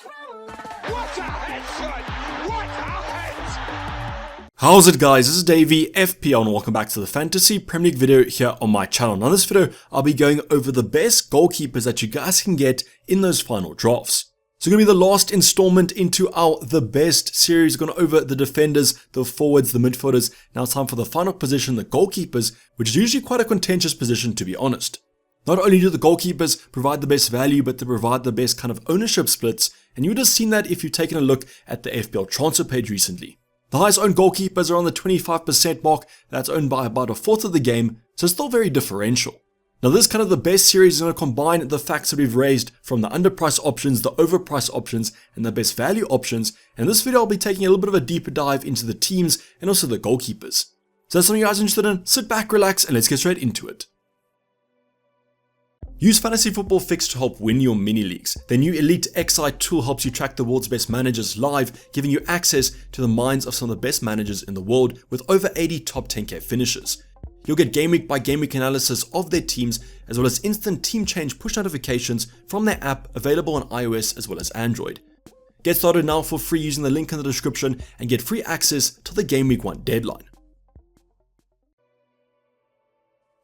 What a headshot! What a head! How's it guys, this is Dayvy, FPL, and welcome back to the Fantasy Premier League video here on my channel. Now in this video, I'll be going over the best goalkeepers that you guys can get in those final drafts. So it's going to be the last installment into our The Best series. We're going over the defenders, the forwards, the midfielders. Now it's time for the final position, the goalkeepers, which is usually quite a contentious position to be honest. Not only do the goalkeepers provide the best value, but they provide the best kind of ownership splits, and you would have seen that if you've taken a look at the FPL transfer page recently. The highest owned goalkeepers are on the 25% mark, that's owned by about a fourth of the game, so it's still very differential. Now this kind of the best series is going to combine the facts that we've raised from the underpriced options, the overpriced options, and the best value options, and in this video I'll be taking a little bit of a deeper dive into the teams and also the goalkeepers. So that's something you guys are interested in, sit back, relax, and let's get straight into it. Use Fantasy Football Fix to help win your mini leagues. Their new Elite XI tool helps you track the world's best managers live, giving you access to the minds of some of the best managers in the world with over 80 top 10k finishers. You'll get game week by game week analysis of their teams, as well as instant team change push notifications from their app available on iOS as well as Android. Get started now for free using the link in the description and get free access to the game week 1 deadline.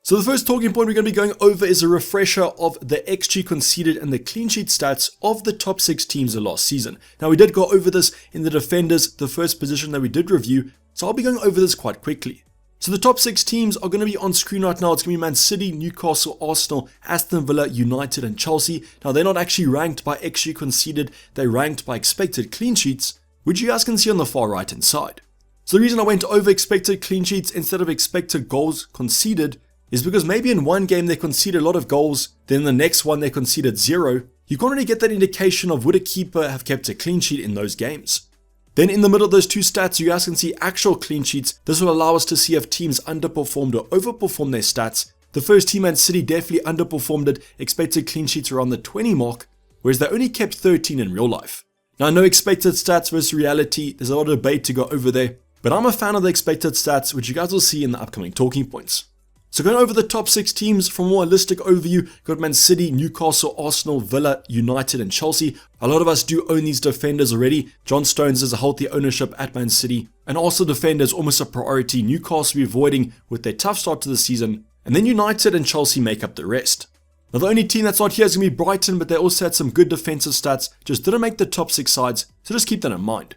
So the first talking point we're going to be going over is a refresher of the XG conceded and the clean sheet stats of the top 6 teams of last season. Now we did go over this in the defenders, the first position that we did review, so I'll be going over this quite quickly. So the top 6 teams are going to be on screen right now. It's going to be Man City, Newcastle, Arsenal, Aston Villa, United and Chelsea. Now they're not actually ranked by XG conceded, they're ranked by expected clean sheets, which you guys can see on the far right hand side. So the reason I went over expected clean sheets instead of expected goals conceded is because maybe in one game they conceded a lot of goals, then the next one they conceded 0. You can't really get that indication of would a keeper have kept a clean sheet in those games. Then in the middle of those two stats, you guys can see actual clean sheets. This will allow us to see if teams underperformed or overperformed their stats. The first team, Man City, definitely underperformed it, expected clean sheets around the 20 mark, whereas they only kept 13 in real life. Now I know expected stats versus reality, there's a lot of debate to go over there, but I'm a fan of the expected stats, which you guys will see in the upcoming talking points. So going over the top 6 teams from a more holistic overview, got Man City, Newcastle, Arsenal, Villa, United and Chelsea. A lot of us do own these defenders already. John Stones is a healthy ownership at Man City. And also defenders almost a priority. Newcastle be avoiding with their tough start to the season. And then United and Chelsea make up the rest. Now the only team that's not here is going to be Brighton, but they also had some good defensive stats. Just didn't make the top 6 sides, so just keep that in mind.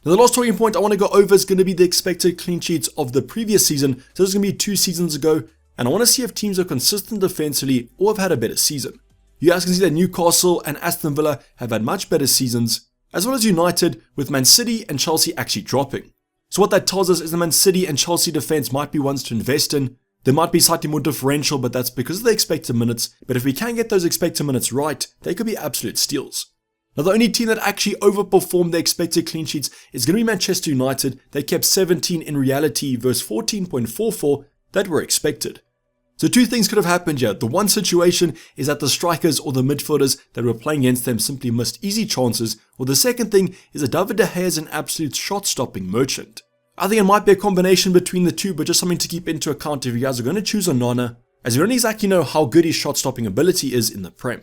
Now the last talking point I want to go over is going to be the expected clean sheets of the previous season. So this is going to be 2 seasons ago. And I want to see if teams are consistent defensively or have had a better season. You guys can see that Newcastle and Aston Villa have had much better seasons, as well as United, with Man City and Chelsea actually dropping. So what that tells us is the Man City and Chelsea defense might be ones to invest in. They might be slightly more differential, but that's because of the expected minutes. But if we can get those expected minutes right, they could be absolute steals. Now the only team that actually overperformed their expected clean sheets is going to be Manchester United. They kept 17 in reality versus 14.44 that were expected. So 2 things could have happened here. The one situation is that the strikers or the midfielders that were playing against them simply missed easy chances, or the second thing is that David De Gea is an absolute shot-stopping merchant. I think it might be a combination between the two, but just something to keep into account if you guys are going to choose Onana, as you don't exactly know how good his shot-stopping ability is in the Prem.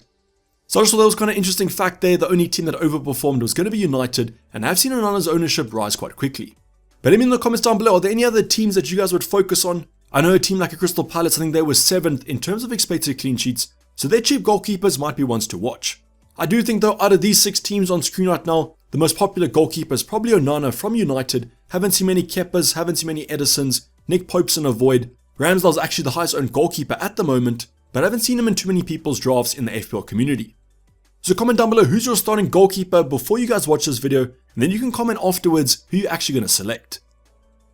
So I just thought that was kind of interesting fact there. The only team that overperformed was going to be United, and I've seen Onana's ownership rise quite quickly. But let me know in the comments down below, are there any other teams that you guys would focus on? I know a team like a Crystal Palace, I think they were 7th in terms of expected clean sheets, so their cheap goalkeepers might be ones to watch. I do think though, out of these 6 teams on screen right now, the most popular goalkeeper is probably Onana from United. Haven't seen many Kepas, haven't seen many Edisons. Nick Pope's in a void. Ramsdale's actually the highest owned goalkeeper at the moment, but I haven't seen him in too many people's drafts in the FPL community. So comment down below who's your starting goalkeeper before you guys watch this video, and then you can comment afterwards who you're actually going to select.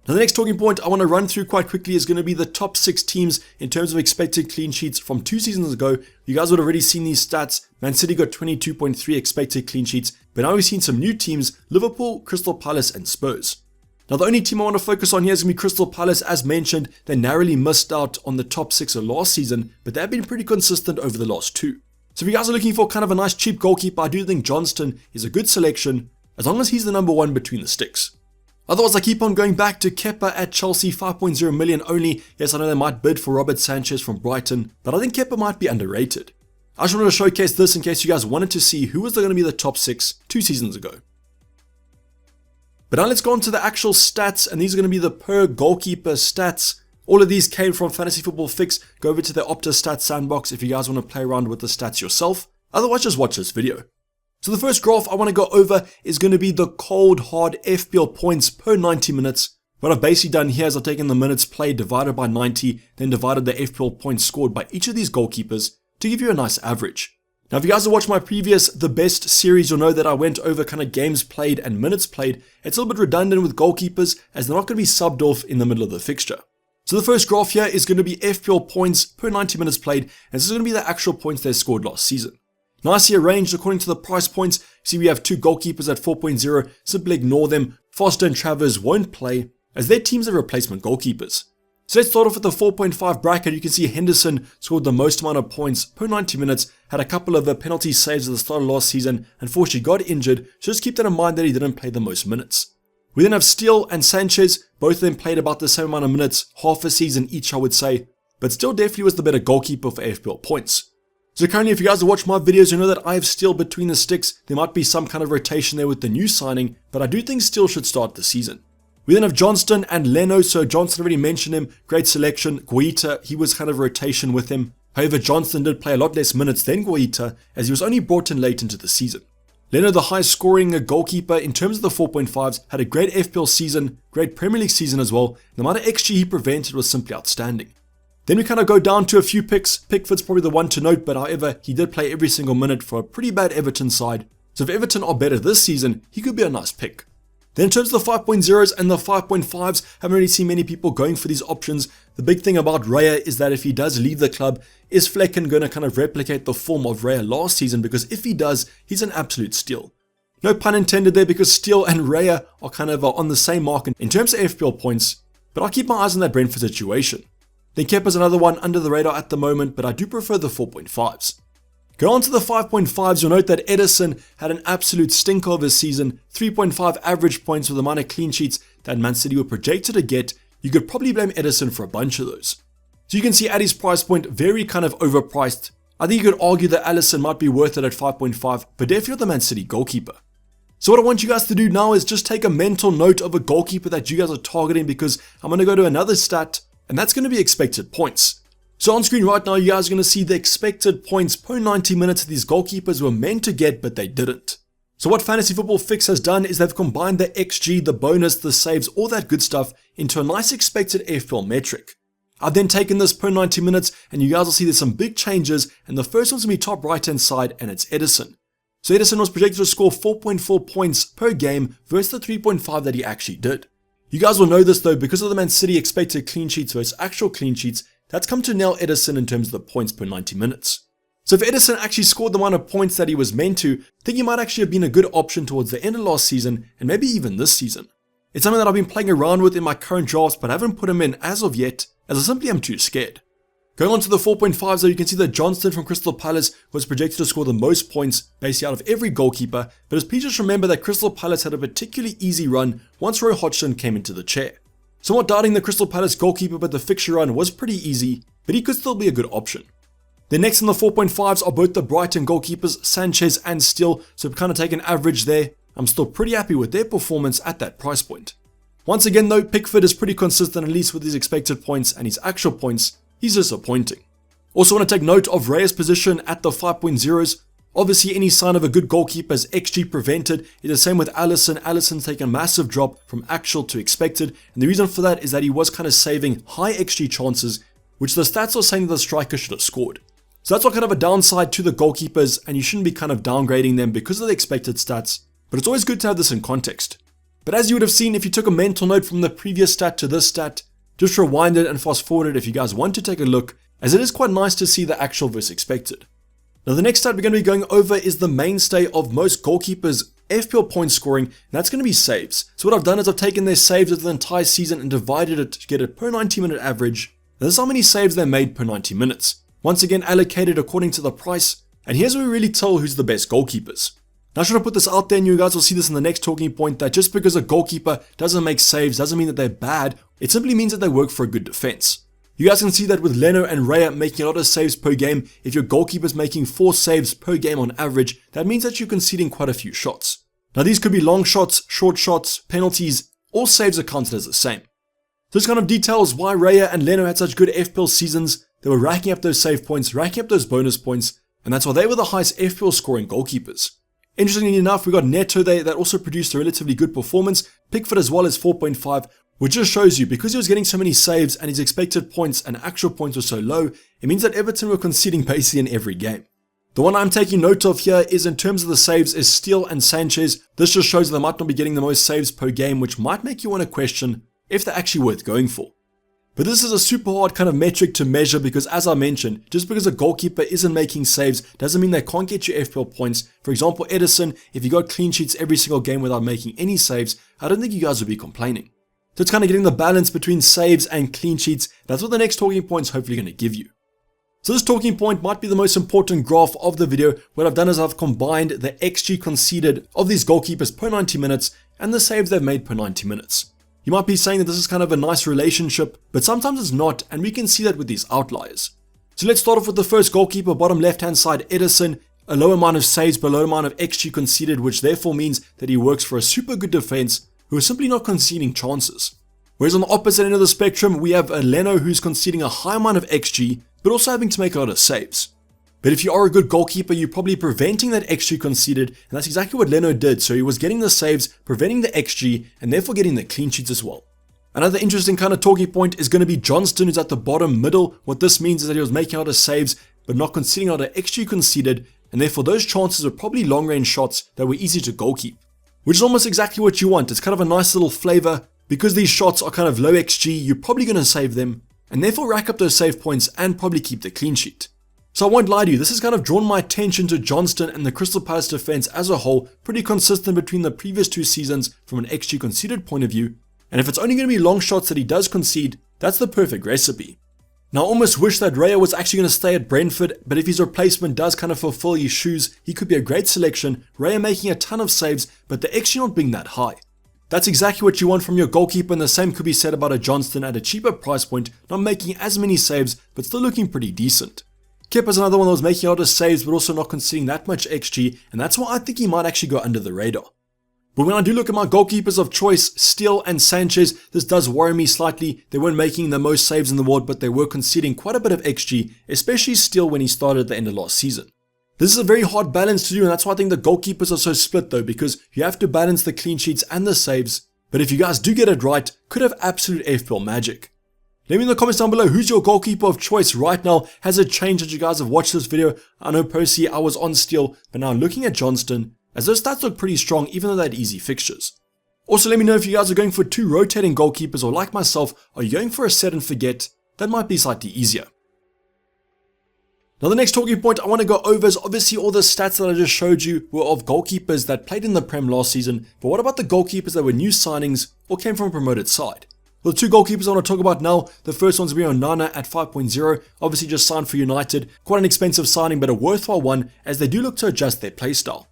Now the next talking point I want to run through quite quickly is going to be the top 6 teams in terms of expected clean sheets from 2 seasons ago. You guys would have already seen these stats. Man City got 22.3 expected clean sheets, but now we've seen some new teams, Liverpool, Crystal Palace and Spurs. Now the only team I want to focus on here is going to be Crystal Palace. As mentioned, they narrowly missed out on the top 6 of last season, but they've been pretty consistent over the last 2. So if you guys are looking for kind of a nice cheap goalkeeper, I do think Johnston is a good selection, as long as he's the number 1 between the sticks. Otherwise, I keep on going back to Kepa at Chelsea, 5.0 million only. Yes, I know they might bid for Robert Sanchez from Brighton, but I think Kepa might be underrated. I just wanted to showcase this in case you guys wanted to see who was going to be the top 6 2 seasons ago. But now let's go on to the actual stats, and these are going to be the per goalkeeper stats. All of these came from Fantasy Football Fix. Go over to the Opta Stats sandbox if you guys want to play around with the stats yourself. Otherwise, just watch this video. So the first graph I want to go over is going to be the cold hard FPL points per 90 minutes. What I've basically done here is I've taken the minutes played divided by 90, then divided the FPL points scored by each of these goalkeepers to give you a nice average. Now if you guys have watched my previous The Best series, you'll know that I went over kind of games played and minutes played. It's a little bit redundant with goalkeepers as they're not going to be subbed off in the middle of the fixture. So the first graph here is going to be FPL points per 90 minutes played, and this is going to be the actual points they scored last season. Nicely arranged according to the price points. See, we have 2 goalkeepers at 4.0, simply ignore them. Foster and Travers won't play as their teams are replacement goalkeepers. So let's start off with the 4.5 bracket. You can see Henderson scored the most amount of points per 90 minutes, had a couple of penalty saves at the start of last season, unfortunately got injured, so just keep that in mind that he didn't play the most minutes. We then have Steele and Sanchez, both of them played about the same amount of minutes, half a season each I would say, but Steele definitely was the better goalkeeper for FPL points. So currently if you guys have watched my videos, you know that I have Steele between the sticks. There might be some kind of rotation there with the new signing, but I do think Steele should start the season. We then have Johnston and Leno, so Johnston already mentioned him, great selection. Guaita, he was kind of rotation with him. However, Johnston did play a lot less minutes than Guaita as he was only brought in late into the season. Leno, the highest scoring goalkeeper in terms of the 4.5s, had a great FPL season, great Premier League season as well. The amount of XG he prevented was simply outstanding. Then we kind of go down to a few picks. Pickford's probably the one to note, but however, he did play every single minute for a pretty bad Everton side. So if Everton are better this season, he could be a nice pick. Then in terms of the 5.0s and the 5.5s, haven't really seen many people going for these options. The big thing about Raya is that if he does leave the club, is Flecken going to kind of replicate the form of Raya last season? Because if he does, he's an absolute steal. No pun intended there, because Steele and Raya are kind of on the same mark in terms of FPL points, but I'll keep my eyes on that Brentford situation. Then Kepa's another one under the radar at the moment, but I do prefer the 4.5s. Go on to the 5.5s, you'll note that Edison had an absolute stinker of his season, 3.5 average points with the amount of clean sheets that Man City were projected to get. You could probably blame Edison for a bunch of those. So you can see at his price point, very kind of overpriced. I think you could argue that Alisson might be worth it at 5.5, but definitely the Man City goalkeeper. So what I want you guys to do now is just take a mental note of a goalkeeper that you guys are targeting, because I'm going to go to another stat, and that's going to be expected points. So on screen right now, you guys are going to see the expected points per 90 minutes that these goalkeepers were meant to get, but they didn't. So what Fantasy Football Fix has done is they've combined the XG, the bonus, the saves, all that good stuff into a nice expected FPL metric. I've then taken this per 90 minutes, and you guys will see there's some big changes, and the first one's going to be top right hand side, and it's Edison. So Edison was projected to score 4.4 points per game versus the 3.5 that he actually did. You guys will know this though, because of the Man City expected clean sheets versus actual clean sheets, that's come to nail Edison in terms of the points per 90 minutes. So if Edison actually scored the amount of points that he was meant to, I think he might actually have been a good option towards the end of last season and maybe even this season. It's something that I've been playing around with in my current drafts, but I haven't put him in as of yet, as I simply am too scared. Going on to the 4.5s though, you can see that Johnston from Crystal Palace was projected to score the most points basically out of every goalkeeper, but please just remember that Crystal Palace had a particularly easy run once Roy Hodgson came into the chair. So I'm not doubting the Crystal Palace goalkeeper, but the fixture run was pretty easy, but he could still be a good option. Then next in the 4.5s are both the Brighton goalkeepers, Sanchez and Steele, so we've kind of taken average there. I'm still pretty happy with their performance at that price point. Once again though, Pickford is pretty consistent, at least with his expected points and his actual points. He's disappointing. Also want to take note of Raya's position at the 5.0s. Obviously any sign of a good goalkeeper is XG prevented. It's the same with Alisson. Alisson's taken a massive drop from actual to expected, and the reason for that is that he was kind of saving high XG chances, which the stats are saying that the striker should have scored. So that's what kind of a downside to the goalkeepers, and you shouldn't be kind of downgrading them because of the expected stats, but it's always good to have this in context. But as you would have seen, if you took a mental note from the previous stat to this stat, just rewind it and fast forward it if you guys want to take a look, as it is quite nice to see the actual versus expected. Now the next stat we're going to be going over is the mainstay of most goalkeepers' FPL point scoring, and that's going to be saves. So what I've done is I've taken their saves of the entire season and divided it to get a per 90 minute average. This is how many saves they made per 90 minutes. Once again allocated according to the price, and here's where we really tell who's the best goalkeepers. Now should I put this out there, and you guys will see this in the next talking point, that just because a goalkeeper doesn't make saves doesn't mean that they're bad, it simply means that they work for a good defense. You guys can see that with Leno and Raya making a lot of saves per game. If your goalkeeper's making 4 saves per game on average, that means that you're conceding quite a few shots. Now these could be long shots, short shots, penalties, all saves are counted as the same. This kind of details why Raya and Leno had such good FPL seasons. They were racking up those save points, racking up those bonus points, and that's why they were the highest FPL scoring goalkeepers. Interestingly enough, we got Neto there that also produced a relatively good performance. Pickford as well as 4.5, which just shows you because he was getting so many saves and his expected points and actual points were so low, it means that Everton were conceding basically in every game. The one I'm taking note of here is in terms of the saves is Steele and Sanchez. This just shows that they might not be getting the most saves per game, which might make you want to question if they're actually worth going for. But this is a super hard kind of metric to measure because, as I mentioned, just because a goalkeeper isn't making saves doesn't mean they can't get you FPL points. For example, Edison, if you got clean sheets every single game without making any saves, I don't think you guys would be complaining. So it's kind of getting the balance between saves and clean sheets. That's what the next talking point is hopefully going to give you. So this talking point might be the most important graph of the video. What I've done is I've combined the XG conceded of these goalkeepers per 90 minutes and the saves they've made per 90 minutes. You might be saying that this is kind of a nice relationship, but sometimes it's not, and we can see that with these outliers. So let's start off with the first goalkeeper, bottom left-hand side, Edison. A low amount of saves, but a low amount of XG conceded, which therefore means that he works for a super good defense who is simply not conceding chances. Whereas on the opposite end of the spectrum, we have a Leno who's conceding a high amount of XG, but also having to make a lot of saves. But if you are a good goalkeeper, you're probably preventing that XG conceded, and that's exactly what Leno did. So he was getting the saves, preventing the XG, and therefore getting the clean sheets as well. Another interesting kind of talking point is going to be Johnston, who's at the bottom middle. What this means is that he was making a lot of saves, but not conceding a lot of XG conceded, and therefore those chances are probably long-range shots that were easy to goalkeep. Which is almost exactly what you want. It's kind of a nice little flavor. Because these shots are kind of low XG, you're probably going to save them, and therefore rack up those save points and probably keep the clean sheet. So I won't lie to you, this has kind of drawn my attention to Johnston and the Crystal Palace defense as a whole, pretty consistent between the previous 2 seasons from an XG conceded point of view, and if it's only going to be long shots that he does concede, that's the perfect recipe. Now I almost wish that Raya was actually going to stay at Brentford, but if his replacement does kind of fulfill his shoes, he could be a great selection, Raya making a ton of saves, but the XG not being that high. That's exactly what you want from your goalkeeper, and the same could be said about a Johnston at a cheaper price point, not making as many saves, but still looking pretty decent. Kepa's another one that was making a lot of saves, but also not conceding that much XG, and that's why I think he might actually go under the radar. But when I do look at my goalkeepers of choice, Steele and Sanchez, this does worry me slightly. They weren't making the most saves in the world, but they were conceding quite a bit of XG, especially Steele when he started at the end of last season. This is a very hard balance to do, and that's why I think the goalkeepers are so split though, because you have to balance the clean sheets and the saves. But if you guys do get it right, could have absolute FPL magic. Let me in the comments down below, who's your goalkeeper of choice right now? Has it changed that you guys have watched this video? I know personally I was on Steele, but now looking at Johnston, as those stats look pretty strong even though they had easy fixtures. Also let me know if you guys are going for 2 rotating goalkeepers, or like myself, are you going for a set and forget? That might be slightly easier. Now the next talking point I want to go over is obviously all the stats that I just showed you were of goalkeepers that played in the Prem last season, but what about the goalkeepers that were new signings or came from a promoted side? Well, the 2 goalkeepers I want to talk about now, the first one's going to be Onana at 5.0, obviously just signed for United, quite an expensive signing but a worthwhile one as they do look to adjust their playstyle.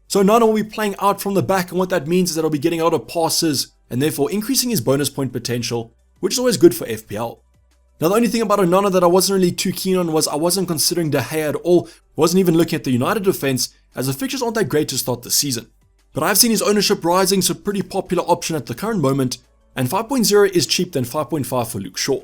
So Onana will be playing out from the back, and what that means is that he'll be getting a lot of passes and therefore increasing his bonus point potential, which is always good for FPL. Now the only thing about Onana that I wasn't really too keen on was I wasn't considering De Gea at all, wasn't even looking at the United defense as the fixtures aren't that great to start the season. But I've seen his ownership rising, so pretty popular option at the current moment, and 5.0 is cheap than 5.5 for Luke Shaw.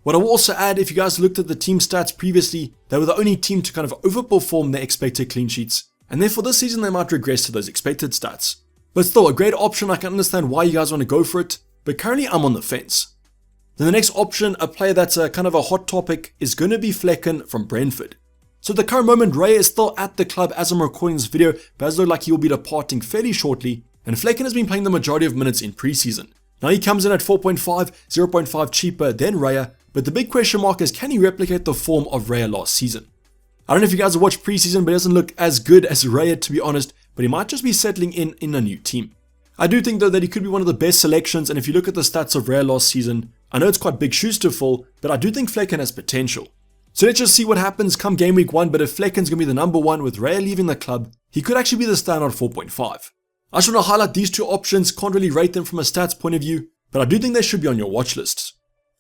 What I will also add, if you guys looked at the team stats previously, they were the only team to kind of overperform their expected clean sheets, and therefore this season they might regress to those expected stats. But still, a great option. I can understand why you guys want to go for it, but currently I'm on the fence. Then the next option, a player that's a kind of a hot topic, is going to be Flecken from Brentford. So at the current moment, Raya is still at the club as I'm recording this video, but as though like he will be departing fairly shortly, and Flecken has been playing the majority of minutes in pre-season. Now he comes in at 4.5, 0.5 cheaper than Raya, but the big question mark is, can he replicate the form of Raya last season? I don't know if you guys have watched pre-season, but he doesn't look as good as Raya to be honest, but he might just be settling in a new team. I do think though that he could be one of the best selections, and if you look at the stats of Raya last season, I know it's quite big shoes to fill, but I do think Flecken has potential. So let's just see what happens come game week 1, but if Flecken's going to be the number 1 with Raya leaving the club, he could actually be the standout 4.5. I just want to highlight these 2 options, can't really rate them from a stats point of view, but I do think they should be on your watch lists.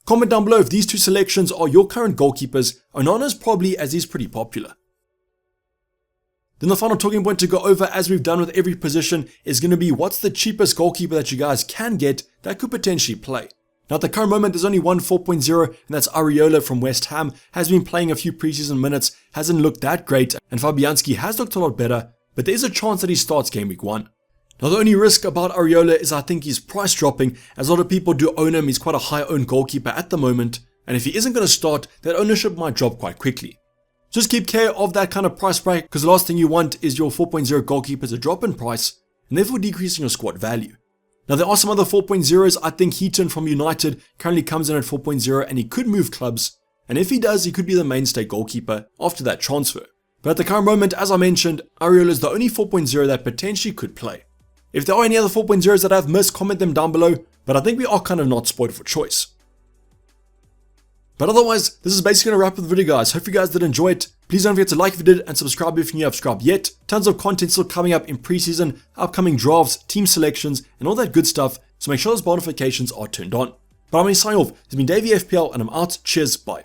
Comment down below if these two selections are your current goalkeepers. Onana's probably, as he's pretty popular. Then the final talking point to go over, as we've done with every position, is going to be what's the cheapest goalkeeper that you guys can get that could potentially play. Now at the current moment there's only one 4.0, and that's Areola from West Ham. Has been playing a few preseason minutes, hasn't looked that great, and Fabianski has looked a lot better, but there's a chance that he starts game week 1. Now the only risk about Areola is I think he's price dropping, as a lot of people do own him. He's quite a high owned goalkeeper at the moment, and if he isn't going to start, that ownership might drop quite quickly. Just keep care of that kind of price break, because the last thing you want is your 4.0 goalkeeper to drop in price, and therefore decreasing your squad value. Now there are some other 4.0s. I think Heaton from United currently comes in at 4.0, and he could move clubs, and if he does, he could be the mainstay goalkeeper after that transfer. But at the current moment, as I mentioned, Areola is the only 4.0 that potentially could play. If there are any other 4.0s that I've missed, comment them down below, but I think we are kind of not spoiled for choice. But otherwise, this is basically going to wrap up the video, guys. Hope you guys did enjoy it. Please don't forget to like if you did, and subscribe if you haven't subscribed yet. Tons of content still coming up in preseason, upcoming drafts, team selections, and all that good stuff, so make sure those notifications are turned on. But I'm going to sign off. This has been Dayvy FPL, and I'm out. Cheers, bye.